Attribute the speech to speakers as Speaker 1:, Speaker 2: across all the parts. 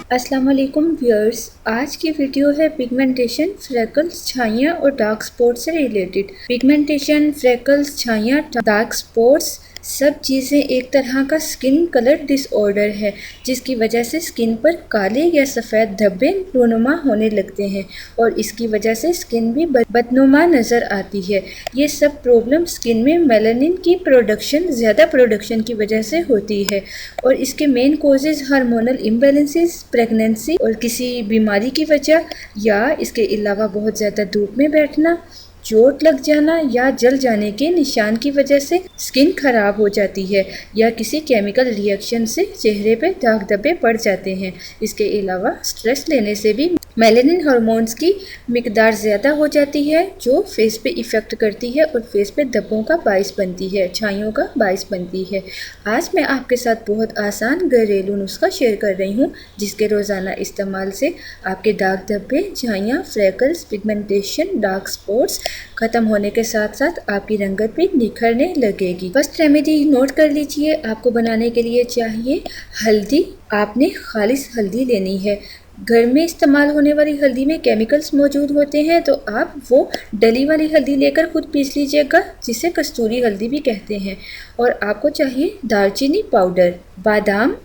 Speaker 1: अस्सलाम वालेकुम व्यूअर्स। आज की वीडियो है पिगमेंटेशन, फ्रेकल्स, छाइयाँ और डार्क स्पॉट्स से रिलेटेड। पिगमेंटेशन, फ्रेकल्स, छाइयाँ, डार्क स्पॉट्स सब चीज़ें एक तरह का स्किन कलर डिसऑर्डर है जिसकी वजह से स्किन पर काले या सफ़ेद धब्बे रूनुमा होने लगते हैं और इसकी वजह से स्किन भी बदनुमा नज़र आती है। ये सब प्रॉब्लम स्किन में मेलानिन की प्रोडक्शन ज़्यादा प्रोडक्शन की वजह से होती है और इसके main causes hormonal imbalances, pregnancy और किसी बीमारी की वजह, या इसके अलावा बहुत ज़्यादा धूप में बैठना, चोट लग जाना या जल जाने के निशान की वजह से स्किन खराब हो जाती है, या किसी केमिकल रिएक्शन से चेहरे पे दाग धब्बे पड़ जाते हैं। इसके अलावा स्ट्रेस लेने से भी मेलानिन हार्मोन्स की मिकदार ज़्यादा हो जाती है जो फेस पे इफ़ेक्ट करती है और फेस पे धब्बों का बाइस बनती है, छाइयों का बाइस बनती है। आज मैं आपके साथ बहुत आसान घरेलू नुस्खा शेयर कर रही हूँ जिसके रोज़ाना इस्तेमाल से आपके दाग धब्बे, छाइयाँ, फ्रेकल्स, पिगमेंटेशन, डार्क स्पॉट्स ख़त्म होने के साथ साथ आपकी रंगत भी निखरने लगेगी। फर्स्ट रेमेडी नोट कर लीजिए। आपको बनाने के लिए चाहिए हल्दी। आपने खालिस हल्दी लेनी है। घर में इस्तेमाल होने वाली हल्दी में केमिकल्स मौजूद होते हैं तो आप वो डली वाली हल्दी लेकर खुद पीस लीजिएगा जिसे कस्तूरी हल्दी भी कहते हैं। और आपको चाहिए दालचीनी पाउडर, बादाम,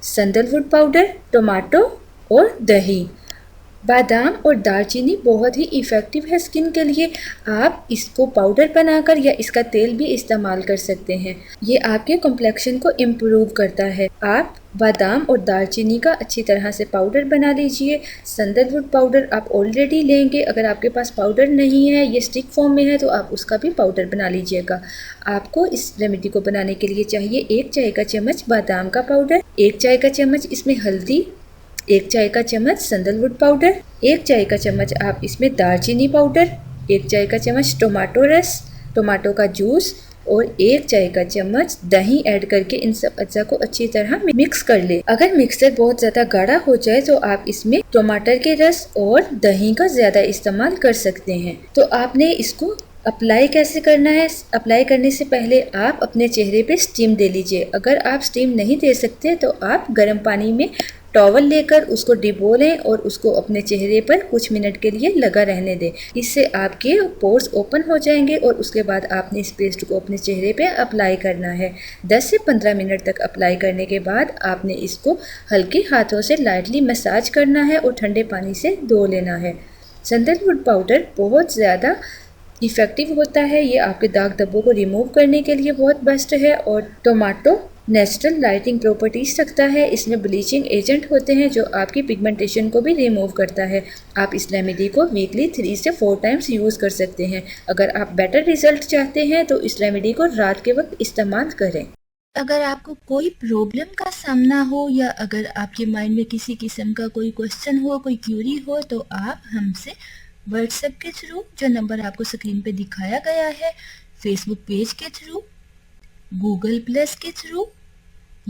Speaker 1: सैंडलवुड पाउडर, टमाटो और दही। बादाम और दालचीनी बहुत ही इफ़ेक्टिव है स्किन के लिए। आप इसको पाउडर बनाकर या इसका तेल भी इस्तेमाल कर सकते हैं। ये आपके कॉम्प्लेक्शन को इम्प्रूव करता है। आप बादाम और दालचीनी का अच्छी तरह से पाउडर बना लीजिए। सैंडलवुड पाउडर आप ऑलरेडी लेंगे। अगर आपके पास पाउडर नहीं है, ये स्टिक फॉर्म में है, तो आप उसका भी पाउडर बना लीजिएगा। आपको इस रेमेडी को बनाने के लिए चाहिए 1 चाय का चम्मच बादाम का पाउडर, 1 चाय का चम्मच इसमें हल्दी, 1 चाय का चम्मच सैंडलवुड पाउडर, 1 चाय का चम्मच आप इसमें दालचीनी पाउडर, 1 चाय का चम्मच टोमेटो रस, टमाटो का जूस और 1 चाय का चम्मच दही ऐड करके इन सब अज्जा को अच्छी तरह मिक्स कर ले। अगर मिक्सचर बहुत ज़्यादा गाढ़ा हो जाए तो आप इसमें टमाटर के रस और दही का ज़्यादा इस्तेमाल कर सकते हैं। तो आपने इसको अप्लाई कैसे करना है? अप्लाई करने से पहले आप अपने चेहरे पे स्टीम दे लीजिए। अगर आप स्टीम नहीं दे सकते तो आप गर्म पानी में टॉवल लेकर उसको डिबो लें और उसको अपने चेहरे पर कुछ मिनट के लिए लगा रहने दें। इससे आपके पोर्स ओपन हो जाएंगे और उसके बाद आपने इस पेस्ट को अपने चेहरे पे अप्लाई करना है। 10 से 15 मिनट तक अप्लाई करने के बाद आपने इसको हल्के हाथों से लाइटली मसाज करना है और ठंडे पानी से धो लेना है। सैंडलवुड पाउडर बहुत ज़्यादा इफ़ेक्टिव होता है। ये आपके दाग धब्बों को रिमूव करने के लिए बहुत बेस्ट है। और टोमेटो नेचुरल लाइटिंग प्रॉपर्टीज रखता है। इसमें ब्लीचिंग एजेंट होते हैं जो आपकी पिगमेंटेशन को भी रिमूव करता है। आप इस रेमेडी को वीकली 3 से 4 टाइम्स यूज़ कर सकते हैं। अगर आप बेटर रिजल्ट चाहते हैं तो इस रेमेडी को रात के वक्त इस्तेमाल करें।
Speaker 2: अगर आपको कोई प्रॉब्लम का सामना हो या अगर आपके माइंड में किसी किस्म का कोई क्वेश्चन हो, कोई क्यूरी हो, तो आप हमसे व्हाट्सएप के थ्रू, जो नंबर आपको स्क्रीन पे दिखाया गया है, फेसबुक पेज के थ्रू, गूगल प्लस के थ्रू,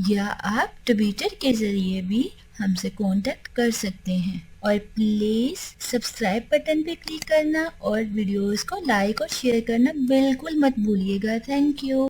Speaker 2: या आप ट्विटर के ज़रिए भी हमसे कांटेक्ट कर सकते हैं। और प्लीज़ सब्सक्राइब बटन पे क्लिक करना और वीडियोस को लाइक और शेयर करना बिल्कुल मत भूलिएगा। Thank you.